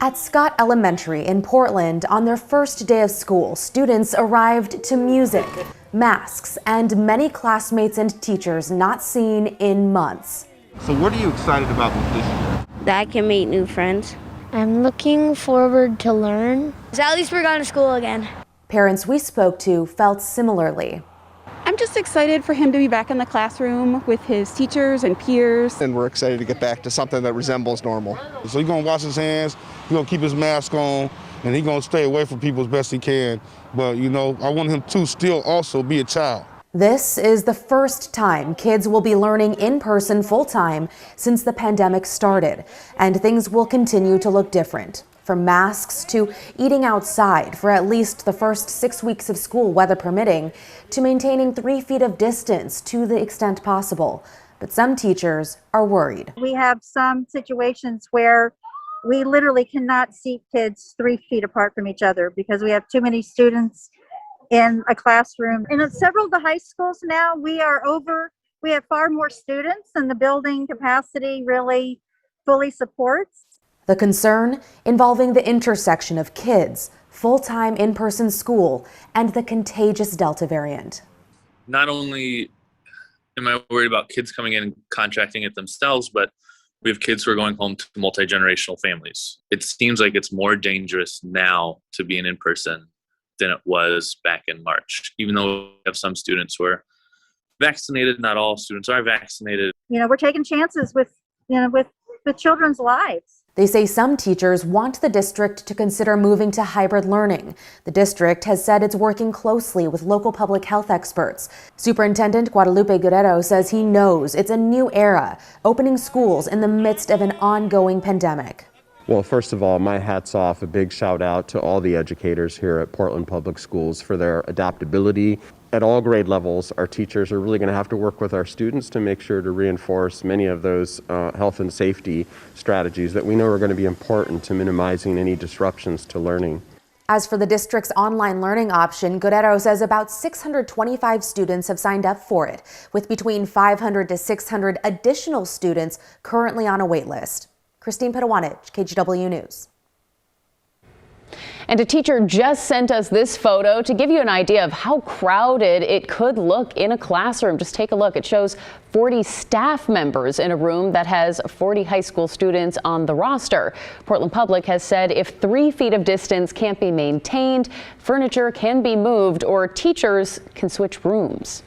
At Scott Elementary in Portland, on their first day of school, students arrived to music, masks, and many classmates and teachers not seen in months. So what are you excited about this year? That I can meet new friends. I'm looking forward to learn. So at least we're going to school again. Parents we spoke to felt similarly. I'm just excited for him to be back in the classroom with his teachers and peers. And we're excited to get back to something that resembles normal. So he's gonna wash his hands, he's gonna keep his mask on, and he's gonna stay away from people as best he can. But I want him to still also be a child. This is the first time kids will be learning in person full-time since the pandemic started, and things will continue to look different. From masks to eating outside for at least the first 6 weeks of school, weather permitting, to maintaining 3 feet of distance to the extent possible. But some teachers are worried. We have some situations where we literally cannot seat kids 3 feet apart from each other because we have too many students in a classroom. In several of the high schools now, we have far more students than the building capacity really fully supports. The concern involving the intersection of kids, full-time in-person school, and the contagious Delta variant. Not only am I worried about kids coming in and contracting it themselves, but we have kids who are going home to multi-generational families. It seems like it's more dangerous now to be in person than it was back in March. Even though we have some students who are vaccinated, not all students are vaccinated. We're taking chances with children's lives. They say some teachers want the district to consider moving to hybrid learning. The district has said it's working closely with local public health experts. Superintendent Guadalupe Guerrero says he knows it's a new era, opening schools in the midst of an ongoing pandemic. Well, first of all, my hat's off, a big shout out to all the educators here at Portland Public Schools for their adaptability. At all grade levels, our teachers are really going to have to work with our students to make sure to reinforce many of those health and safety strategies that we know are going to be important to minimizing any disruptions to learning. As for the district's online learning option, Guerrero says about 625 students have signed up for it, with between 500 to 600 additional students currently on a wait list. Christine Pedowanich, KGW News. And a teacher just sent us this photo to give you an idea of how crowded it could look in a classroom. Just take a look. It shows 40 staff members in a room that has 40 high school students on the roster. Portland Public has said if 3 feet of distance can't be maintained, furniture can be moved or teachers can switch rooms.